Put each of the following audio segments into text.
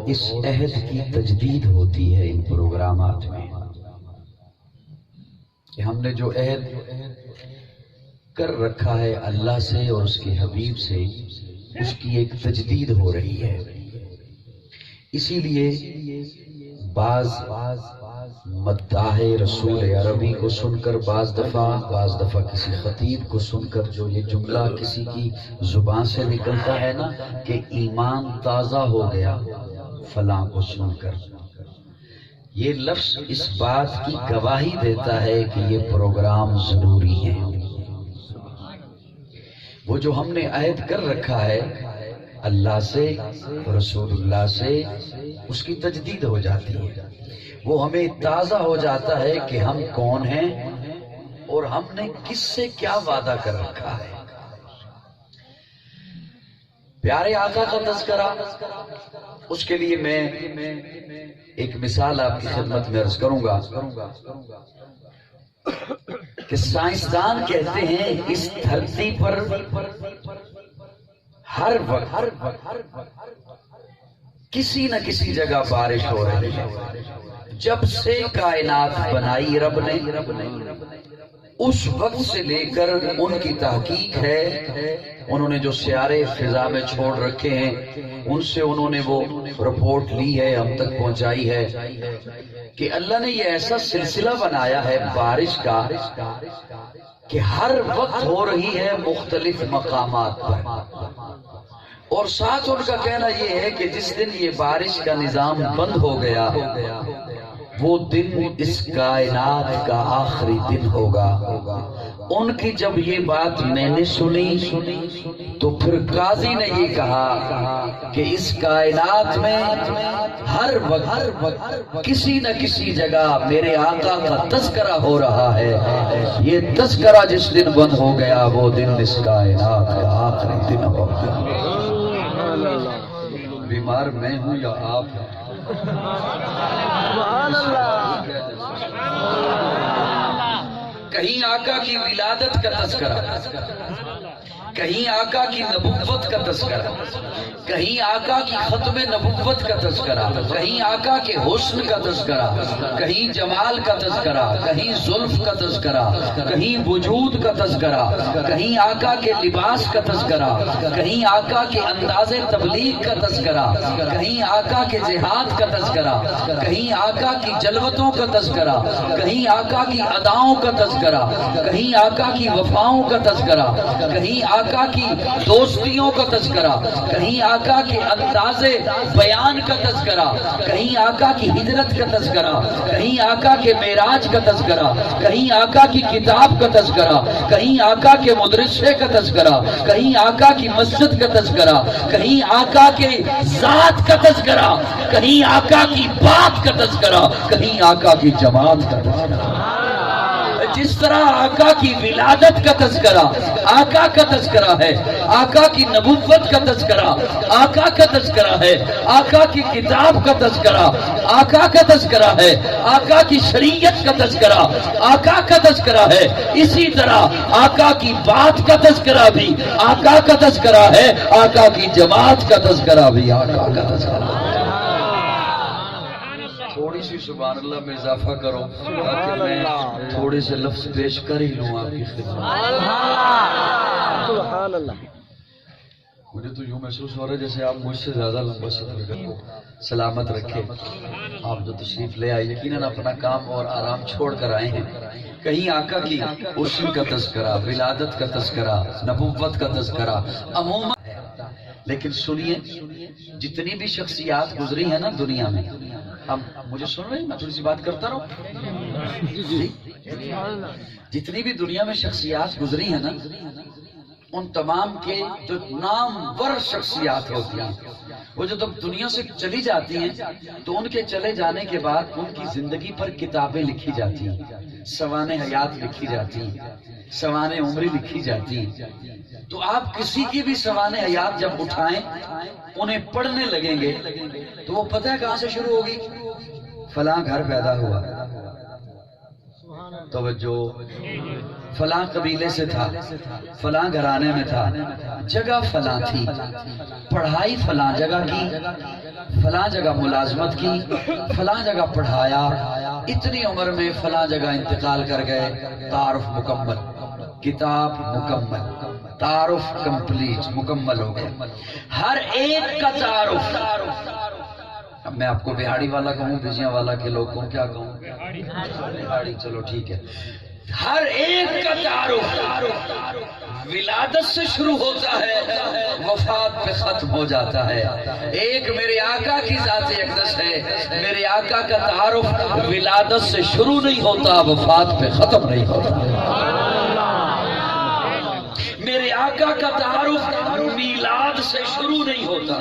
اس عہد کی تجدید ہوتی ہے ان پروگرامات میں کہ ہم نے جو عہد کر رکھا ہے اللہ سے اور اس کے حبیب سے، اس کی ایک تجدید ہو رہی ہے۔ اسی لیے بعض مداح رسول عربی کو سن کر بعض دفعہ کسی خطیب کو سن کر جو یہ جملہ کسی کی زبان سے نکلتا ہے نا کہ ایمان تازہ ہو گیا فلاں کو سن کر، یہ لفظ اس بات کی گواہی دیتا ہے کہ یہ پروگرام ضروری ہے۔ وہ جو ہم نے عہد کر رکھا ہے اللہ سے رسول اللہ سے، اس کی تجدید ہو جاتی ہے، وہ ہمیں تازہ ہو جاتا ہے کہ ہم کون ہیں اور ہم نے کس سے کیا وعدہ کر رکھا ہے۔ پیارے آقا کا تذکرہ، اس کے لیے میں ایک مثال آپ کی خدمت میں عرض کروں گا کہ سائنسدان کہتے ہیں اس دھرتی پر ہر وقت کسی نہ کسی جگہ بارش ہو رہی ہے۔ جب سے کائنات بنائی رب نے، اس وقت سے لے کر ان کی تحقیق ہے، انہوں نے جو سیارے فضا میں چھوڑ رکھے ہیں ان سے انہوں نے وہ رپورٹ لی ہے، ہم تک پہنچائی ہے کہ اللہ نے یہ ایسا سلسلہ بنایا ہے بارش کا کہ ہر وقت ہو رہی ہے مختلف مقامات پر، اور ساتھ ان کا کہنا یہ ہے کہ جس دن یہ بارش کا نظام بند ہو گیا وہ دن اس کائنات کا آخری دن ہوگا۔ ان کی جب یہ بات میں نے سنی تو پھر قاضی نے یہ کہا کہ اس کائنات میں ہر وقت کسی نہ کسی جگہ میرے آقا کا تذکرہ ہو رہا ہے، یہ تذکرہ جس دن بند ہو گیا وہ دن اس کائنات کا آخری دن ہوگا۔ بیمار میں ہوں یا آپ ہیں؟ کہیں آقا کی ولادت کا تذکرہ، کہیں آقا کی نبوت کا تذکرہ، کہیں آقا کی ختم نبوت کا تذکرہ، کہیں آقا کے حسن کا تذکرہ، کہیں جمال کا تذکرہ، کہیں زلف کا تذکرہ، کہیں وجود کا تذکرہ، کہیں آقا کے لباس کا تذکرہ، کہیں آقا کے انداز تبلیغ کا تذکرہ، کہیں آقا کے جہاد کا تذکرہ، کہیں آقا کی جلوتوں کا تذکرہ، کہیں آقا کی اداؤں کا تذکرہ، کہیں آقا کی وفاؤں کا تذکرہ، کہیں آقا کی دوستیوں کا تذکرہ، کہیں آقا کے انداز بیان کا تذکرہ، کہیں آقا کی ہجرت کا تذکرہ، کہیں آقا کے معراج کا تذکرہ، کہیں آقا کی کتاب کا تذکرہ، کہیں آقا کے مدرسے کا تذکرہ، کہیں آقا کی مسجد کا تذکرہ، کہیں آقا کے ذات کا تذکرہ، کہیں آقا کی بات کا تذکرہ، کہیں آقا کی جماعت کا تذکرہ۔ جس طرح آقا کی ولادت کا تذکرہ آقا کا تذکرہ ہے، آقا کی نبوت کا تذکرہ آقا کا تذکرہ ہے، آقا کی کتاب کا تذکرہ آقا کا تذکرہ ہے، آقا کی شریعت کا تذکرہ آقا کا تذکرہ ہے، اسی طرح آقا کی بات کا تذکرہ بھی آقا کا تذکرہ ہے، آقا کی جماعت کا تذکرہ بھی آقا کا تذکرہ ہے۔ تھوڑی سی سبحان اللہ میں اضافہ کرو تاکہ میں تھوڑے سے لفظ پیش کر ہی لوں آپ کی خدمت۔ سبحان اللہ۔ مجھے تو یوں محسوس ہو رہا ہے جیسے آپ مجھ سے زیادہ لمبا سفر کریں۔ سلامت رکھے آپ جو تشریف لے آئے، یقیناً اپنا کام اور آرام چھوڑ کر آئے ہیں۔ کہیں آقا کی حسن کا تذکرہ، ولادت کا تذکرہ، نبوت کا تذکرہ عموماً ہے، لیکن سنیے جتنی بھی شخصیات گزری ہیں نا دنیا میں، ہم مجھے سن رہے ہیں، میں تھوڑی سی بات کرتا رہوں۔ جتنی بھی دنیا میں شخصیات گزری ہیں نا، ان تمام کے جو نامور شخصیات ہوتی ہیں وہ جو جب دنیا سے چلی جاتی ہیں تو ان کے چلے جانے کے بعد ان کی زندگی پر کتابیں لکھی جاتی ہیں، سوانح حیات لکھی جاتی ہیں، سوانح عمری لکھی جاتی ہیں۔ تو آپ کسی کی بھی سوانح حیات جب اٹھائیں انہیں پڑھنے لگیں گے تو وہ پتہ ہے کہاں سے شروع ہوگی؟ فلاں گھر پیدا ہوا، توجہ، فلاں قبیلے سے تھا، فلاں گھرانے میں تھا، جگہ فلاں تھی، پڑھائی فلاں جگہ کی، فلاں جگہ ملازمت کی، فلاں جگہ پڑھایا، اتنی عمر میں فلاں جگہ انتقال کر گئے، تعارف مکمل، کتاب مکمل، تعارف کمپلیٹ، مکمل ہو گئے، ہر ایک کا تعارف۔ اب میں آپ کو بہاڑی والا کہوں، بجیاں والا کے لوگ کہوں، کیا کہوں؟ بہاڑی، چلو ٹھیک ہے۔ ہر ایک کا تعارف ولادت سے شروع ہوتا ہے، وفات پہ ختم ہو جاتا ہے۔ ایک میرے آقا کی ذات اقدس ہے، میرے آقا کا تعارف ولادت سے شروع نہیں ہوتا، وفات پہ ختم نہیں ہوتا۔ میرے آقا کا تعارف میلاد سے شروع نہیں ہوتا،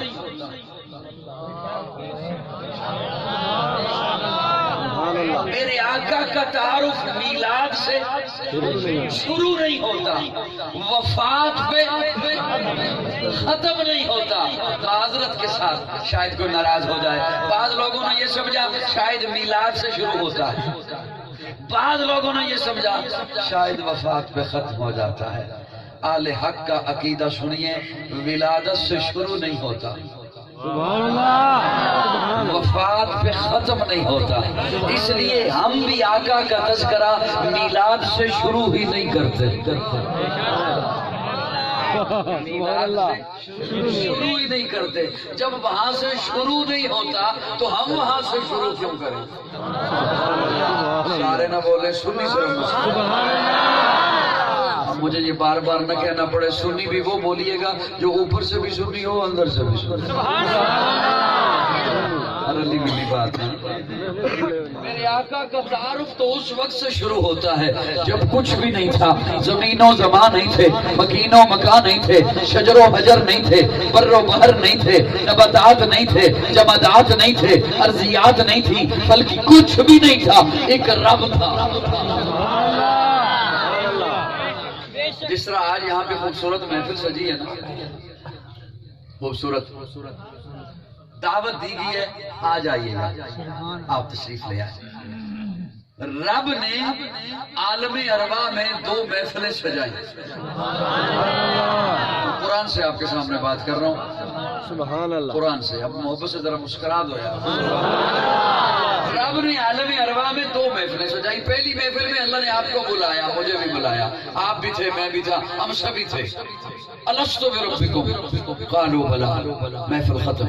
میرے آقا کا تعارف میلاد سے شروع نہیں ہوتا، وفات پہ ختم نہیں ہوتا۔ معذرت کے ساتھ شاید کوئی ناراض ہو جائے، بعض لوگوں نے یہ سمجھا شاید میلاد سے شروع ہوتا ہے، بعض لوگوں نے یہ سمجھا شاید وفات پہ ختم ہو جاتا ہے۔ آل حق کا عقیدہ سنیے، ولادت سے شروع نہیں ہوتا، وفات پہ ختم نہیں ہوتا۔ اس لیے ہم بھی آقا کا تذکرہ میلاد سے شروع ہی نہیں کرتے، شروع ہی نہیں کرتے۔ جب وہاں سے شروع نہیں ہوتا تو ہم وہاں سے شروع کیوں کریں؟ سارے نہ بولے سنی صرف، مجھے یہ بار بار نہ کہنا پڑے، سنی بھی وہ بولیے گا جو اوپر سے بھی سنی ہو، اندر سے بھی سنی۔ رلی ملی بات ہے۔ میرے آقا کا تعارف تو اس وقت سے شروع ہوتا ہے جب کچھ بھی نہیں تھا، زمین و زمان نہیں تھے، مکین و مکان نہیں تھے، شجر و حجر نہیں تھے، بر و بحر نہیں تھے، نباتات نہیں تھے، جمادات نہیں تھے، ارضیات نہیں تھی، بلکہ کچھ بھی نہیں تھا، ایک رب تھا۔ جس طرح آج یہاں پہ خوبصورت محفل سجی ہے نا، خوبصورت دعوت دی گئی ہے، آ جائیے گا، آپ تشریف لے آئیں۔ رب نے عالم ارواح میں 2 محفلیں سجائیں۔ قرآن سے آپ کے سامنے بات کر رہا ہوں، سبحان اللہ، قرآن سے۔ اب محبت سے ذرا مسکرا دو یار۔ رب نے عالم ارواح میں 2 محفلیں سجائی۔ پہلی محفل میں اللہ نے آپ کو بلایا، مجھے بھی بلایا، آپ بھی تھے، میں بھی تھا، ہم سبھی تھے۔ الستو بربکم قالوا بلا، محفل ختم۔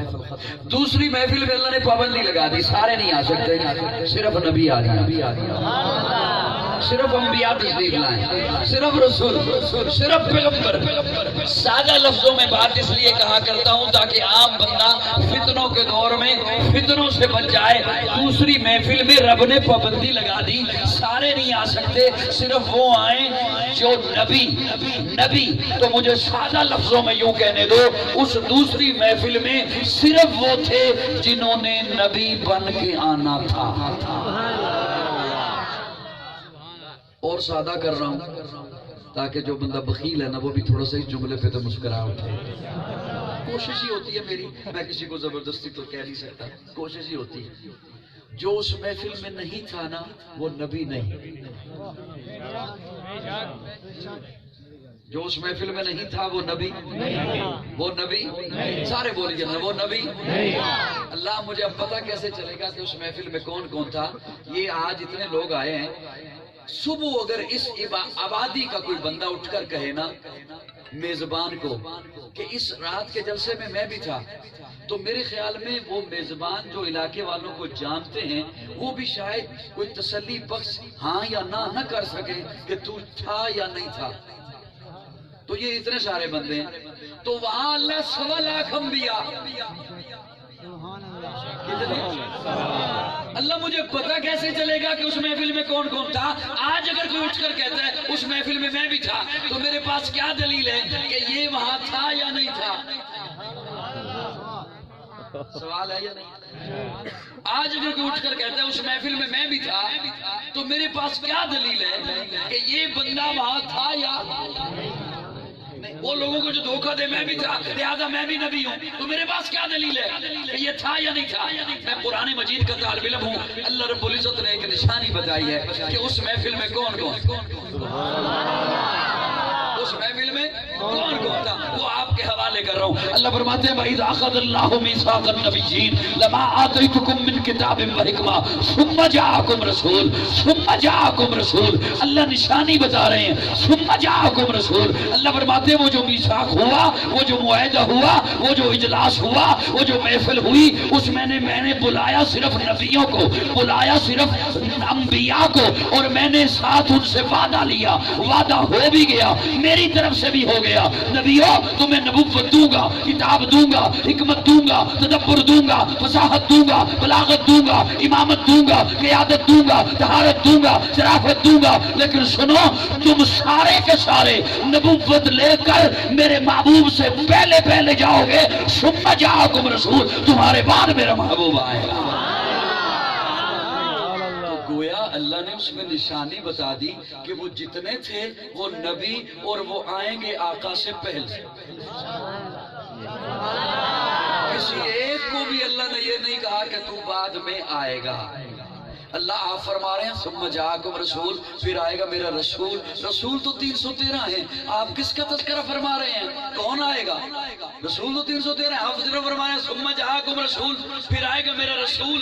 دوسری محفل میں اللہ نے پابندی لگا دی، سارے نہیں آ سکتے، صرف نبی آ گیا، صرف انبیاء تشریف لائیں، صرف رسول، صرف پیغمبر۔ سادہ لفظوں میں بات اس لیے کہا کرتا ہوں تاکہ عام بندہ فتنوں کے دور میں فتنوں سے بچ جائے۔ دوسری محفل میں رب نے پابندی لگا دی، سارے نہیں آ سکتے، صرف وہ آئیں جو نبی تو مجھے سادہ لفظوں میں یوں کہنے دو، اس دوسری محفل میں صرف وہ تھے جنہوں نے نبی بن کے آنا تھا۔ اور سادہ کر رہا ہوں تاکہ جو بندہ بخیل ہے نا وہ بھی تھوڑا سا اس جملے پہ تو مسکرا اٹھے۔ کوشش ہی ہوتی ہے میری، میں کسی کو زبردستی تو کہہ نہیں سکتا، کوشش ہی ہوتی ہے۔ جو اس محفل میں نہیں تھا نا وہ نبی نہیں، جو اس محفل میں نہیں تھا وہ نبی، وہ نبی، سارے بولیے نا، وہ نبی۔ اللہ مجھے اب پتہ کیسے چلے گا کہ اس محفل میں کون کون تھا؟ یہ آج اتنے لوگ آئے ہیں، صبح اگر اس آبادی کا کوئی بندہ اٹھ کر کہے نا میزبان کو کہ اس رات کے جلسے میں بھی تھا، تو میرے خیال میں وہ میزبان جو علاقے والوں کو جانتے ہیں وہ بھی شاید کوئی تسلی بخش ہاں یا نہ کر سکے کہ تو تھا یا نہیں تھا۔ تو یہ اتنے سارے بندے ہیں، تو وہاں اللہ 1.25 لاکھ انبیاء، اللہ مجھے پتہ کیسے چلے گا کہ اس محفل میں کون کون تھا؟ آج اگر کوئی اٹھ کر کہتا ہے اس محفل میں بھی تھا تو میرے پاس کیا دلیل ہے کہ یہ وہاں تھا یا نہیں تھا؟ سوال ہے یا نہیں؟ آج اگر کوئی اٹھ کر کہتا ہے اس محفل میں بھی تھا تو میرے پاس کیا دلیل ہے کہ یہ بندہ وہاں تھا یا نہیں؟ وہ لوگوں کو جو دھوکہ دے میں بھی تھا لہذا میں بھی نبی ہوں، تو میرے پاس کیا دلیل ہے کہ یہ تھا یا نہیں تھا؟ میں قرآن مجید کا طالب علم ہوں، اللہ رب العزت نے ایک نشانی بتائی ہے کہ اس محفل میں کون اس محفل میں کون تھا، وہ آپ کے حوالے کر رہا ہوں۔ اللہ فرماتے ہیں وَإِذْ أَخَذَ اللَّهُ مِيثَاقَ النَّبِيِّينَ لَمَا آتَيْتُكُم مِّن كِتَابٍ وَحِكْمَةٍ ثُمَّ جَاءَكُمْ رَسُولٌ اللہ نشانی بتا رہے ہیں، ثُمَّ جَاءَكُمْ رَسُولٌ اللہ فرماتے ہیں وہ جو میثاق ہوا، وہ جو معاہدہ ہوا، وہ جو اجلاس ہوا، وہ جو محفل ہوئی، اس میں نے بلایا صرف نبیوں کو، بلایا صرف انبیاء کو، اور میں نے ساتھ ان سے وعدہ لیا، وعدہ ہو بھی گیا، میری طرف سے بھی ہو گیا۔ نبیوں تمہیں نبوت دوں گا، کتاب دوں گا، حکمت دوں گا، تدبر دوں گا، فصاحت دوں گا، بلاغت دوں گا، امامت دوں گا، قیادت دوں گا، طہارت دوں گا، شرافت دوں گا، لیکن سنو تم سارے کے سارے نبوت لے کر میرے محبوب سے پہلے جاؤ گے، ثم جاءکم رسول تمہارے بعد میرا محبوب آئے گا۔ گویا اللہ نے اس میں نشانی بتا دی کہ وہ جتنے تھے وہ نبی اور وہ آئیں گے آقا سے پہلے۔ کسی ایک کو بھی اللہ نے یہ نہیں کہا کہ تو بعد میں آئے گا۔ اللہ آپ فرما رہے ہیں ثم جاءکم رسول، پھر آئے گا میرا رسول۔ رسول تو 313 ہیں، آپ کس کا تذکرہ فرما رہے ہیں؟ کون آئے گا؟ رسول تو 313 ہیں، آپ صرف فرما رہے ہیں ثم جاءکم رسول، پھر آئے گا میرا رسول۔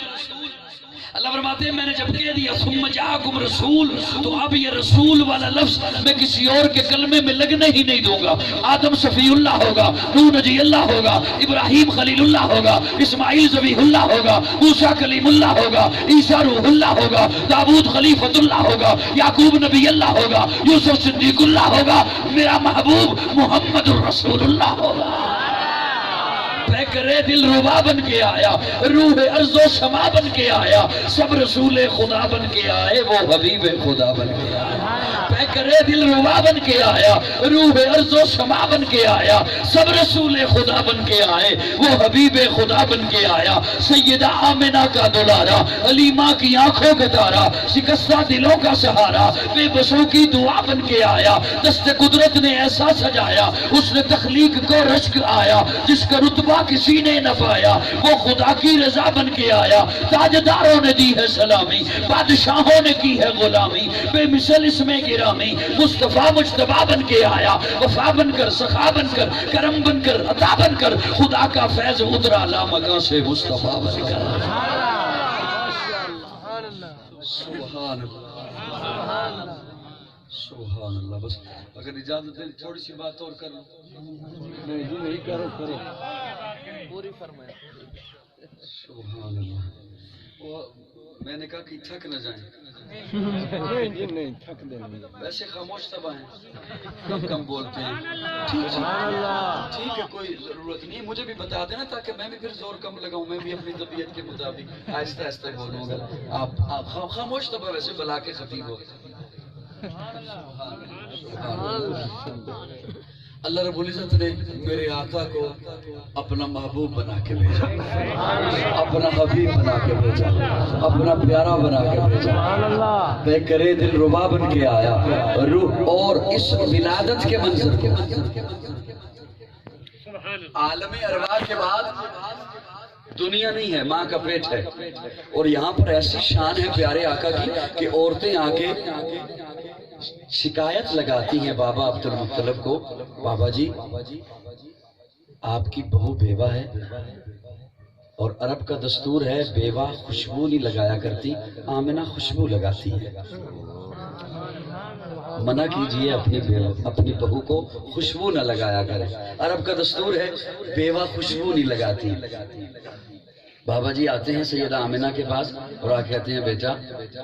اللہ فرماتے ہیں میں نے جب کہہ دیا ثم جاءکم رسول، تو اب یہ رسول والا لفظ میں کسی اور کے کلمے میں لگنے ہی نہیں دوں گا۔ آدم صفی اللہ ہوگا، نوح نجی اللہ ہوگا، ابراہیم خلیل اللہ ہوگا، اسماعیل ذبیح اللہ ہوگا، موسیٰ کلیم اللہ ہوگا، عیسیٰ روح اللہ ہوگا، داؤد خلیفۃ اللہ ہوگا، یعقوب نبی اللہ ہوگا، یوسف صدیق اللہ ہوگا، میرا محبوب محمد الرسول اللہ ہوگا۔ کرے دل ربا بن کے آیا، روح ارض و سما بن کے آیا، سب رسول خدا بن کے آئے، وہ حبیب خدا بن کے آیا۔ کرے دل ربا بن کے آیا، روح ارض و سما بن کے آیا، سب رسول خدا بن کے آئے، وہ حبیب خدا بن کے آیا۔ سیدہ آمنہ کا دلارا، علیمہ کی آنکھوں کا تارا، شکستہ دلوں کا سہارا، بے بسوں کی دعا بن کے آیا۔ دست قدرت نے ایسا سجایا، اس نے تخلیق کو رشک آیا، جس کا رتبہ کسی نے نہ پایا، وہ خدا کی رضا بن کے آیا۔ تاجداروں نے دی ہے سلامی، بادشاہوں نے کی ہے غلامی، بے مثل اس میں گرامی، مصطفیٰ مجتبیٰ بن کے آیا، وفا بن کر، سخا بن کر، کرم بن کر، عطا بن کر، خدا کا فیض اترا لامکاں سے مصطفیٰ بن کر۔ سبحان اللہ، سبحان اللہ۔ بس اگر اجازت دیں تھوڑی سی بات اور کر لوں۔ نہیں کرو پوری فرمائیں۔ سبحان اللہ۔ میں نے کہا کہ تھک نہ جائیں۔ نہیں تھک دیں، ویسے خاموش طبع ہیں، کم بولتے ہیں۔ ٹھیک ہے، کوئی ضرورت نہیں، مجھے بھی بتا دینا تاکہ میں بھی پھر زور کم لگاؤں، میں بھی اپنی طبیعت کے مطابق آہستہ آہستہ بولوں گا۔ آپ خاموش طبع ویسے بلا کے خفیف ہو۔ اللہ رب العزت نے میرے آقا کو اپنا محبوب بنا کے بھیجا، اپنا حبیب بنا کے بھیجا، اپنا پیارا بنا کے بھیجا، بے کرے دل ربا بن کے آیا، اور اس ولادت کے منظر کے عالم ارواح کے بعد دنیا نہیں ہے، ماں کا پیٹ ہے، اور یہاں پر ایسی شان ہے پیارے آقا کی کہ عورتیں آ کے شکایت لگاتی ہیں بابا عبد المطلب کو، بابا جی آپ کی بہو بیوہ ہے، اور عرب کا دستور ہے بیوہ خوشبو نہیں لگایا کرتی، آمنہ خوشبو لگاتی ہے، منع کیجئے اپنی بہو کو خوشبو نہ لگایا کرے، عرب کا دستور ہے بیوہ خوشبو نہیں لگاتی۔ بابا جی آتے ہیں سیدہ آمنہ کے پاس اور آ کہتے ہیں بیٹا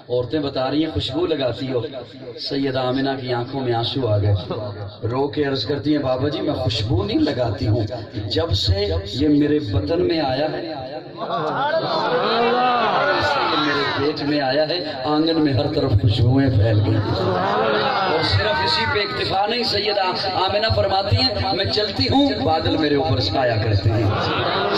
عورتیں بتا رہی ہیں خوشبو لگاتی ہو۔ سیدہ آمنہ کی آنکھوں میں آنسو آ گئے، رو کے عرض کرتی ہیں بابا جی میں خوشبو نہیں لگاتی ہوں، جب سے یہ میرے بطن میں آیا ہے، میرے پیٹ میں آیا ہے، آنگن میں ہر طرف خوشبوئیں پھیل گئی، اور صرف اسی پہ اکتفا نہیں، سیدہ آمنہ فرماتی ہیں میں چلتی ہوں بادل میرے اوپر سایہ کرتے ہیں۔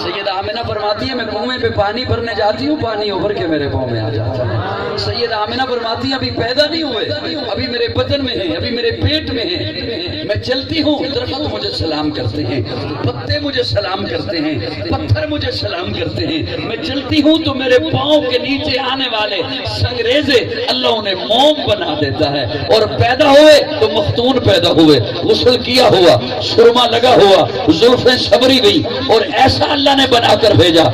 سیدہ آمنہ فرماتی ہیں میں کنویں پہ پانی بھرنے جاتی ہوں، پانی ابھر کے میرے پاؤں میں آ جاتا ہے۔ سیدہ آمنہ فرماتی ہیں ابھی پیدا نہیں ہوئے، ابھی میرے بدن میں ہیں، ابھی میرے پیٹ میں ہیں، میں چلتی ہوں درخت مجھے سلام کرتے ہیں، پتے مجھے سلام کرتے ہیں، پتھر مجھے سلام کرتے ہیں، میں چلتی ہوں تو میرے پاؤں کے نیچے آنے والے سنگریزے اللہ انہیں موم بنا دیتا ہے، اور پیدا ہوئے تو مختون پیدا ہوئے، غسل کیا ہوا، سرما لگا ہوا، زلفیں سبری گئی، اور ایسا اللہ نے بنا کر بھیجا،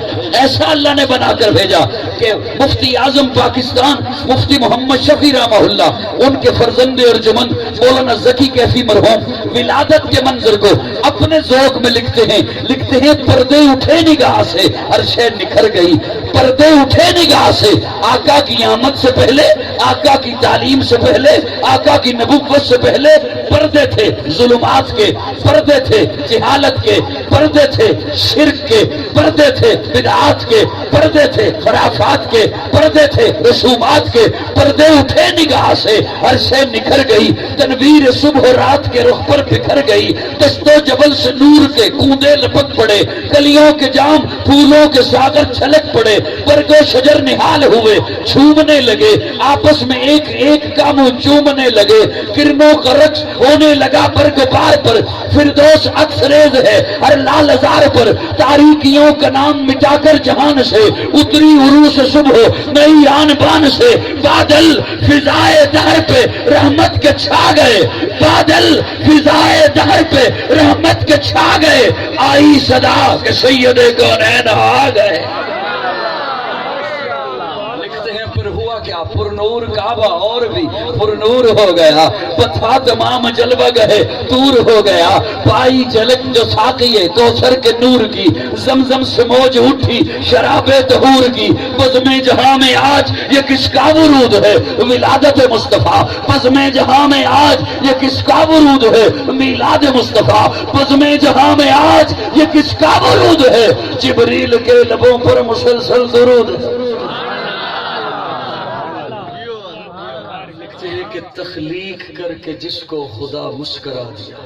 ایسا اللہ نے بنا کر بھیجا کہ مفتی اعظم پاکستان مفتی محمد شفیع رحمہ اللہ ان کے فرزند ارجمند مولانا ذکی کیفی مرحوم ولادت کے منظر کو اپنے ذوق میں لکھتے ہیں پردے اٹھے نگاہ سے عرش نکھر گئی، پردے اٹھے نگاہ سے، آقا کی آمد سے پہلے، آقا کی تعلیم سے پہلے، آقا کی نبوت سے پہلے پردے تھے، ظلمات کے پردے تھے، جہالت کے پردے تھے، شرک کے پردے تھے، بدعات کے پردے تھے، خرافات کے پردے تھے، رسومات کے پردے اٹھے نگاہ سے، ہر شے نکھر گئی، تنویر صبح و رات کے رخ پر بکھر گئی، دست و جبل سے نور کے کوندے لپک پڑے، کلیوں کے جام پھولوں کے ساغر چھلک پڑے، برگ و شجر نہال ہوئے، چھومنے لگے، آپس میں ایک ایک کا منہ چومنے لگے، کرنوں کا رقص ہونے لگا برگ بار پر، فردوس عکس ریز ہے ہر لال ازار پر، تاریکیوں کا نام مٹا کر جہان سے اتری عروس صبح نئی آن بان سے، بادل فضائے دہر پہ رحمت کے چھا گئے، بادل فضائے دہر پہ رحمت کے چھا گئے، آئی صدا کہ سید کونین آ گئے۔ کیا پر نور کعبہ اور بھی پر نور ہو گیا، پتھا تمام جلوہ گئے دور ہو گیا، پائی جھلک جو ساقیے کوثر کے نور کی، زمزم سے موج اٹھی شراب طہور کی، بزم جہاں میں آج یہ کس کا ورود ہے ولادت مصطفیٰ، بزم جہاں میں آج یہ کس کا ورود ہے میلاد مصطفیٰ، بزم جہاں میں آج یہ کس کا ورود ہے جبریل کے لبوں پر مسلسل درود ہے۔ کہ تخلیق کر کے جس کو خدا مسکرا دیا،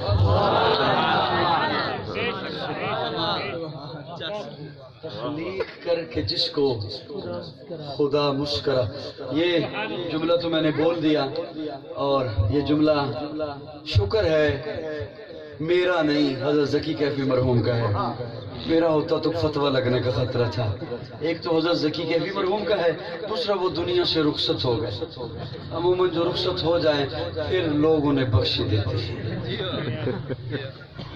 تخلیق کر کے جس کو خدا مسکرا، یہ جملہ تو میں نے بول دیا، اور یہ جملہ شکر ہے میرا نہیں حضرت ذکی کیفی مرحوم کا ہے، میرا ہوتا تو فتویٰ لگنے کا خطرہ تھا۔ ایک تو حضرت ذکی کیفی مرحوم کا ہے، دوسرا وہ دنیا سے رخصت ہو گئے، عموماً جو رخصت ہو جائیں پھر لوگ انہیں بخش دیتے ہیں،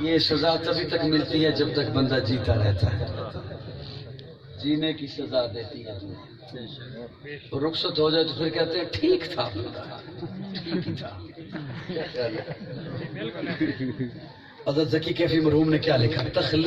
یہ سزا تبھی تک ملتی ہے جب تک بندہ جیتا رہتا ہے، جینے کی سزا دیتی ہے، رخصت ہو جائے تو پھر کہتے ہیں ٹھیک تھا، ٹھیک تھا۔ حضرت ذکی کیفی مرحوم نے کیا لکھا؟